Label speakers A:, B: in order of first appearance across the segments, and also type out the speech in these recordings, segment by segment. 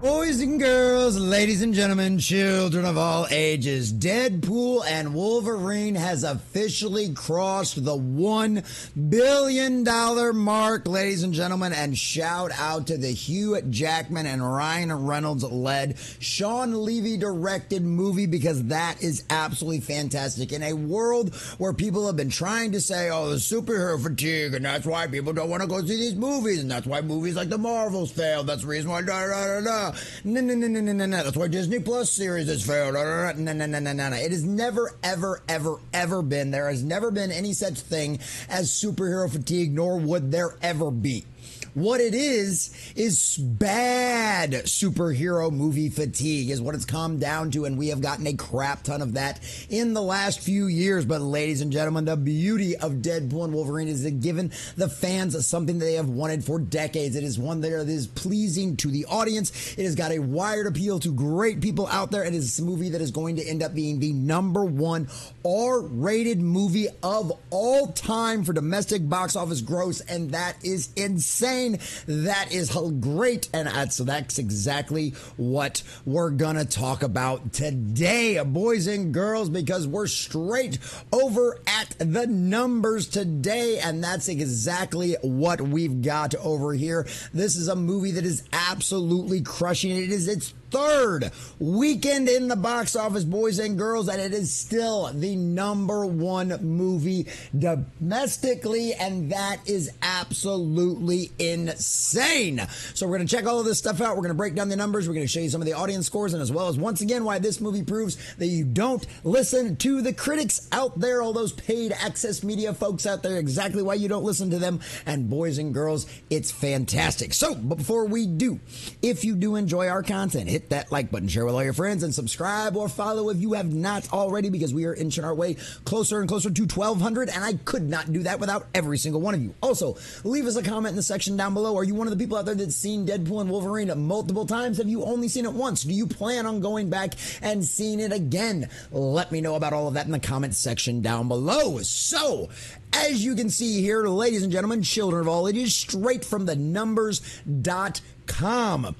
A: Boys and girls, ladies and gentlemen, children of all ages, Deadpool and Wolverine has officially crossed the $1 billion mark, ladies and gentlemen, and shout out to the Hugh, Jackman, and Ryan Reynolds led, Sean Levy directed movie, because that is absolutely fantastic. In a world where people have been trying to say, oh, the superhero fatigue, and that's why people don't want to go see these movies, and that's why movies like the Marvels failed, that's the reason why, No. That's why Disney Plus series has failed. No. It has never, ever been. There has never been any such thing as superhero fatigue, nor would there ever be. What it is bad superhero movie fatigue is what it's come down to, and we have gotten a crap ton of that in the last few years. But ladies and gentlemen, the beauty of Deadpool and Wolverine is that given the fans something that they have wanted for decades. It is one that is pleasing to the audience. It has got a wide appeal to great people out there. It is a movie that is going to end up being the #1 R-rated movie of all time for domestic box office gross, and that is insane. That is great, and that's exactly what we're gonna talk about today, boys and girls, because we're straight over at the numbers today, and that's exactly what we've got over here. This is a movie that is absolutely crushing it. It is its third weekend in the box office, boys and girls, and it is still the #1 movie domestically, and that is absolutely insane. So we're going to check all of this stuff out. We're going to break down the numbers. We're going to show you some of the audience scores, and as well as, once again, why this movie proves that you don't listen to the critics out there, all those paid access media folks out there, exactly why you don't listen to them. And boys and girls, it's fantastic. So, but before we do, if you do enjoy our content, hit that like button, share with all your friends, and subscribe or follow if you have not already, because we are inching our way closer and closer to 1,200, and I could not do that without every single one of you. Also, leave us a comment in the section down below. Are you one of the people out there that's seen Deadpool and Wolverine multiple times? Have you only seen it once? Do you plan on going back and seeing it again? Let me know about all of that in the comment section down below. So, as you can see here, ladies and gentlemen, children of all ages, straight from the numbers.com.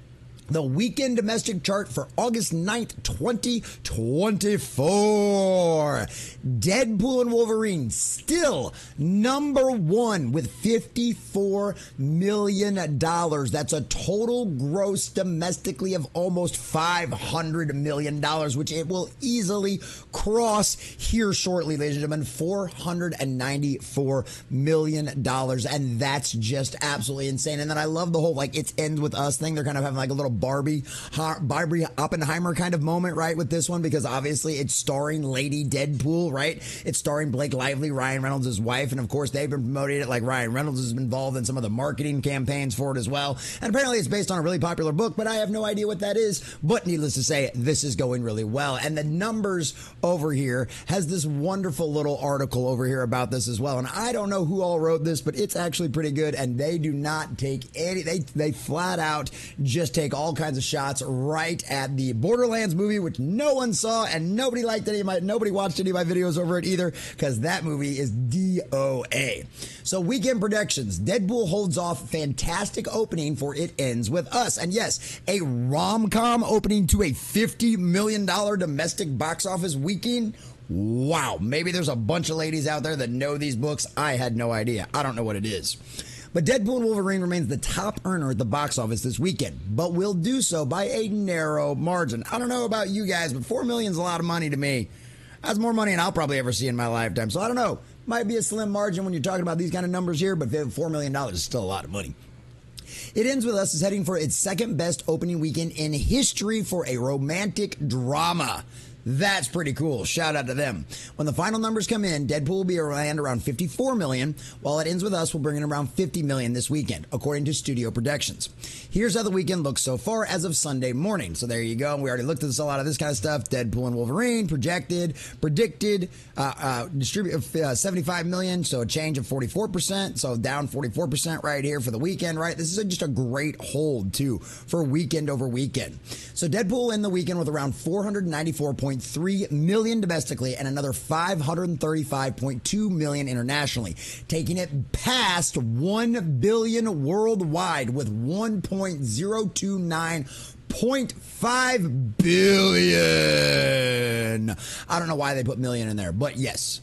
A: The weekend domestic chart for August 9th, 2024. Deadpool and Wolverine still #1 with $54 million. That's a total gross domestically of almost $500 million, which it will easily cross here shortly, ladies and gentlemen, $494 million. And that's just absolutely insane. And then I love the whole, like, it ends with us thing. They're kind of having like a little Barbie Oppenheimer kind of moment, right, with this one, because obviously it's starring Lady Deadpool, right? It's starring Blake Lively, Ryan Reynolds' wife, and of course they've been promoting it. Like, Ryan Reynolds has been involved in some of the marketing campaigns for it as well, and apparently it's based on a really popular book, but I have no idea what that is. But needless to say, this is going really well, and the numbers over here has this wonderful little article over here about this as well, and I don't know who all wrote this, but it's actually pretty good, and they do not take any, they flat out just take all kinds of shots right at the Borderlands movie, which no one saw, and nobody liked nobody watched any of my videos over it either, because that movie is DOA. So, weekend predictions. Deadpool holds off fantastic opening for It Ends With Us. And yes, a rom-com opening to a $50 million domestic box office weekend. Wow. Maybe there's a bunch of ladies out there that know these books. I had no idea. I don't know what it is. But Deadpool and Wolverine remains the top earner at the box office this weekend, but will do so by a narrow margin. I don't know about you guys, but $4 million is a lot of money to me. That's more money than I'll probably ever see in my lifetime. So I don't know. Might be a slim margin when you're talking about these kind of numbers here, but $4 million is still a lot of money. It Ends With Us is heading for its second best opening weekend in history for a romantic drama. That's pretty cool. Shout out to them. When the final numbers come in, Deadpool will be around 54 million, while It Ends With Us will bring in around 50 million this weekend, according to studio projections. Here's how the weekend looks so far as of Sunday morning. So there you go. We already looked at a lot of this kind of stuff. Deadpool and Wolverine predicted, distribute 75 million, so a change of 44%, so down 44% right here for the weekend, right? This is just a great hold, too, for weekend over weekend. So Deadpool in the weekend with around 494.3 million domestically and another 535.2 million internationally, taking it past 1 billion worldwide with 1.029 $1.5 billion. I don't know why they put million in there, but yes.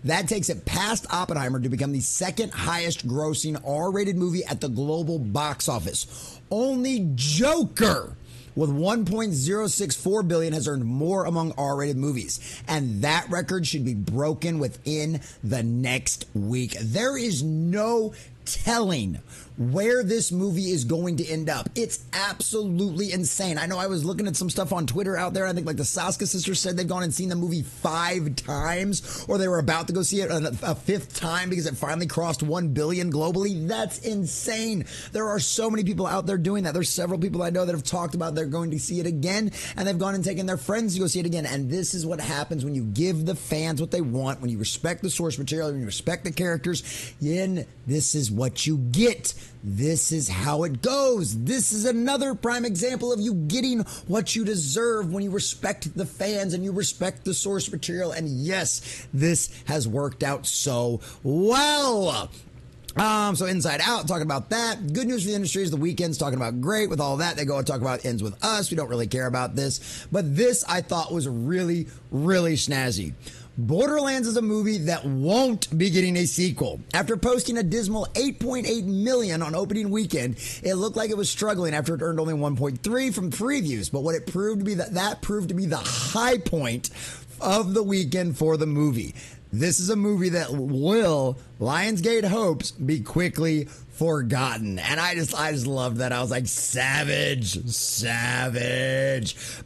A: That takes it past Oppenheimer to become the second highest grossing R-rated movie at the global box office. Only Joker with $1.064 billion has earned more among R-rated movies, and that record should be broken within the next week. There is no telling where this movie is going to end up. It's absolutely insane. I know I was looking at some stuff on Twitter out there. I think like the Saska sisters said they've gone and seen the movie 5 times, or they were about to go see it a 5th time because it finally crossed 1 billion globally. That's insane. There are so many people out there doing that. There's several people I know that have talked about they're going to see it again, and they've gone and taken their friends to go see it again. And this is what happens when you give the fans what they want, when you respect the source material, when you respect the characters. This is what you get. This is how it goes. This is another prime example of you getting what you deserve when you respect the fans and you respect the source material. And yes, this has worked out so well. So Inside Out, talking about that. Good news for the industry is The Weeknd's talking about great. With all that, they go and talk about Ends With Us. We don't really care about this. But this, I thought, was really, really snazzy. Borderlands is a movie that won't be getting a sequel. After posting a dismal $8.8 million on opening weekend, it looked like it was struggling after it earned only 1.3 from previews. But what it proved to be that proved to be the high point of the weekend for the movie. This is a movie that will, Lionsgate hopes, be quickly forgotten. And I just loved that. I was like, savage.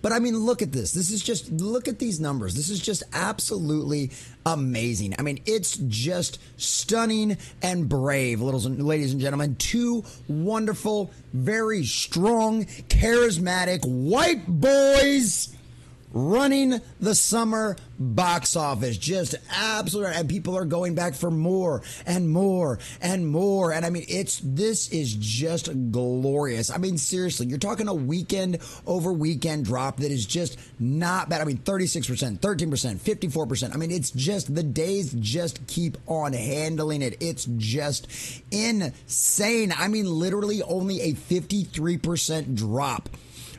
A: But I mean, look at this. Look at these numbers. This is just absolutely amazing. I mean, it's just stunning and brave, ladies and gentlemen. 2 wonderful, very strong, charismatic white boys running the summer box office. Just absolutely. And people are going back for more and more and more. And I mean, this is just glorious. I mean, seriously, you're talking a weekend over weekend drop that is just not bad. I mean, 36%, 13%, 54%. I mean, it's just, the days just keep on handling it. It's just insane. I mean, literally only a 53% drop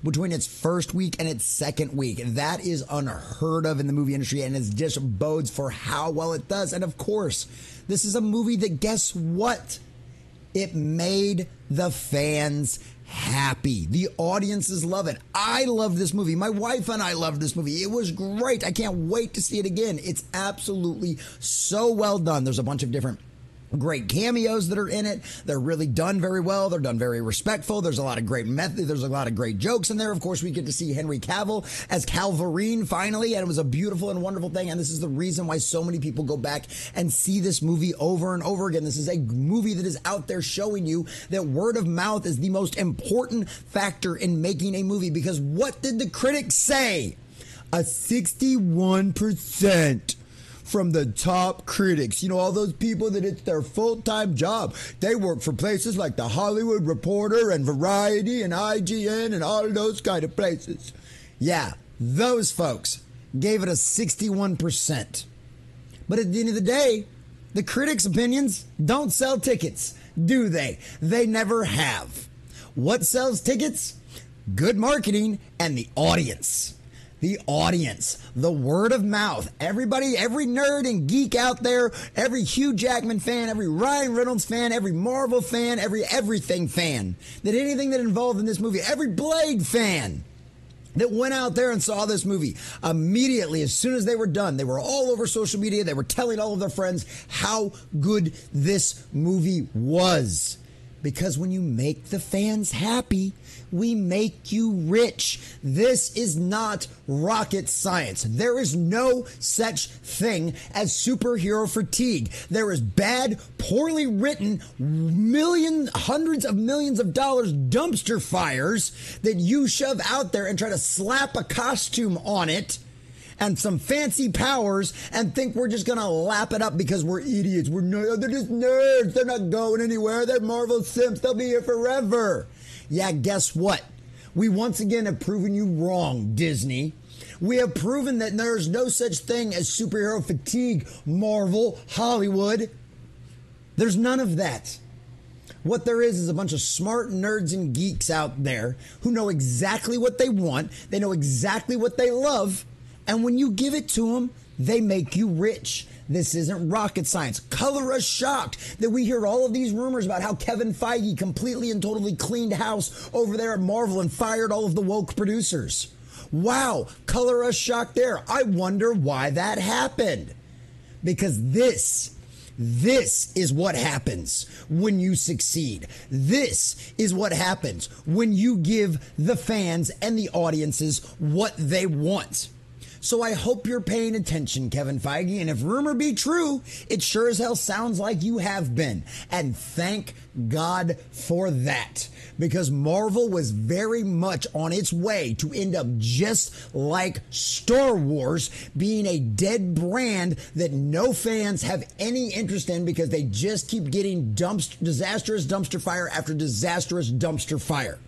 A: between its first week and its second week. That is unheard of in the movie industry, and it just bodes for how well it does. And of course, this is a movie that, guess what? It made the fans happy. The audiences love it. I love this movie. My wife and I love this movie. It was great. I can't wait to see it again. It's absolutely so well done. There's a bunch of different great cameos that are in it. They're really done very well. They're done very respectful. There's a lot of great there's a lot of great jokes in there. Of course, we get to see Henry Cavill as Wolverine finally, and it was a beautiful and wonderful thing. And this is the reason why so many people go back and see this movie over and over again. This is a movie that is out there showing you that word of mouth is the most important factor in making a movie, because what did the critics say? A 61% from the top critics. You know, all those people that it's their full-time job. They work for places like The Hollywood Reporter and Variety and IGN and all those kind of places. Yeah, those folks gave it a 61%. But at the end of the day, the critics' opinions don't sell tickets, do they? They never have. What sells tickets? Good marketing and the audience. The audience, the word of mouth. Everybody, every nerd and geek out there, every Hugh Jackman fan, every Ryan Reynolds fan, every Marvel fan, every everything fan, that anything that involved in this movie, every Blade fan that went out there and saw this movie, immediately, as soon as they were done, they were all over social media. They were telling all of their friends how good this movie was. Because when you make the fans happy, we make you rich. This is not rocket science. There is no such thing as superhero fatigue. There is bad, poorly written, hundreds of millions of dollars dumpster fires that you shove out there and try to slap a costume on it and some fancy powers and think we're just going to lap it up because we're idiots. They're just nerds. They're not going anywhere. They're Marvel simps. They'll be here forever. Yeah, guess what? We once again have proven you wrong, Disney. We have proven that there's no such thing as superhero fatigue, Marvel, Hollywood. There's none of that. What there is a bunch of smart nerds and geeks out there who know exactly what they want. They know exactly what they love. And when you give it to them, they make you rich. This isn't rocket science. Color us shocked that we hear all of these rumors about how Kevin Feige completely and totally cleaned house over there at Marvel and fired all of the woke producers. Wow, color us shocked there. I wonder why that happened. Because this is what happens when you succeed. This is what happens when you give the fans and the audiences what they want. So I hope you're paying attention, Kevin Feige, and if rumor be true, it sure as hell sounds like you have been. And thank God for that, because Marvel was very much on its way to end up just like Star Wars, being a dead brand that no fans have any interest in because they just keep getting disastrous dumpster fire after disastrous dumpster fire.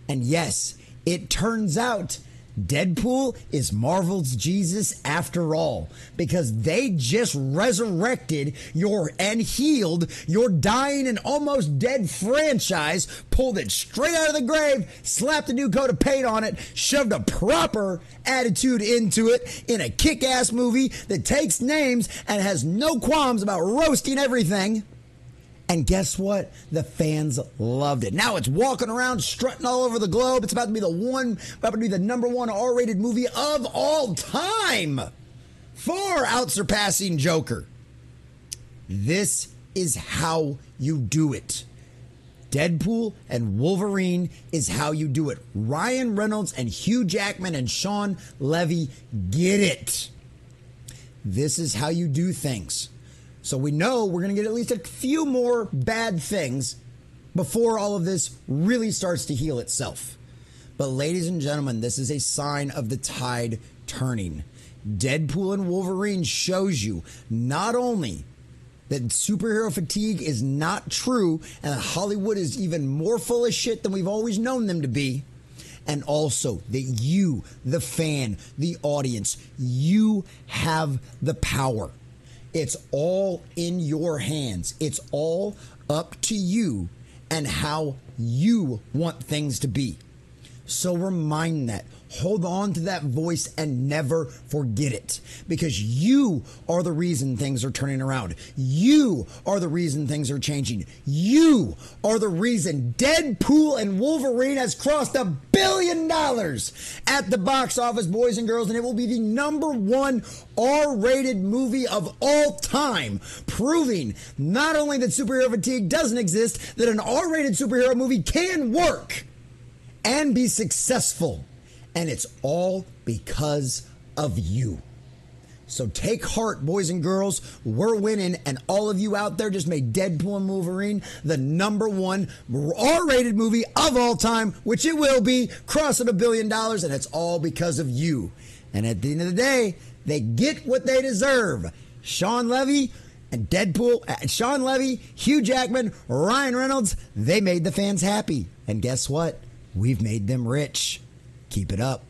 A: And yes, it turns out Deadpool is Marvel's Jesus after all, because they just resurrected and healed your dying and almost dead franchise, pulled it straight out of the grave, slapped a new coat of paint on it, shoved a proper attitude into it in a kick-ass movie that takes names and has no qualms about roasting everything. And guess what? The fans loved it. Now it's walking around, strutting all over the globe. It's about to be the number one R-rated movie of all time, far out surpassing Joker. This is how you do it. Deadpool and Wolverine is how you do it. Ryan Reynolds and Hugh Jackman and Sean Levy get it. This is how you do things. So we know we're going to get at least a few more bad things before all of this really starts to heal itself. But ladies and gentlemen, this is a sign of the tide turning. Deadpool and Wolverine shows you not only that superhero fatigue is not true and that Hollywood is even more full of shit than we've always known them to be, and also that you, the fan, the audience, you have the power. It's all in your hands. It's all up to you and how you want things to be. So remind that. Hold on to that voice and never forget it, because you are the reason things are turning around. You are the reason things are changing. You are the reason Deadpool and Wolverine has crossed $1 billion at the box office, boys and girls, and it will be the number one R-rated movie of all time, proving not only that superhero fatigue doesn't exist, that an R-rated superhero movie can work and be successful. And it's all because of you. So take heart, boys and girls. We're winning. And all of you out there just made Deadpool and Wolverine the number one R-rated movie of all time, which it will be, crossing $1 billion. And it's all because of you. And at the end of the day, they get what they deserve. Sean Levy and Deadpool, Sean Levy, Hugh Jackman, Ryan Reynolds, they made the fans happy. And guess what? We've made them rich. Keep it up.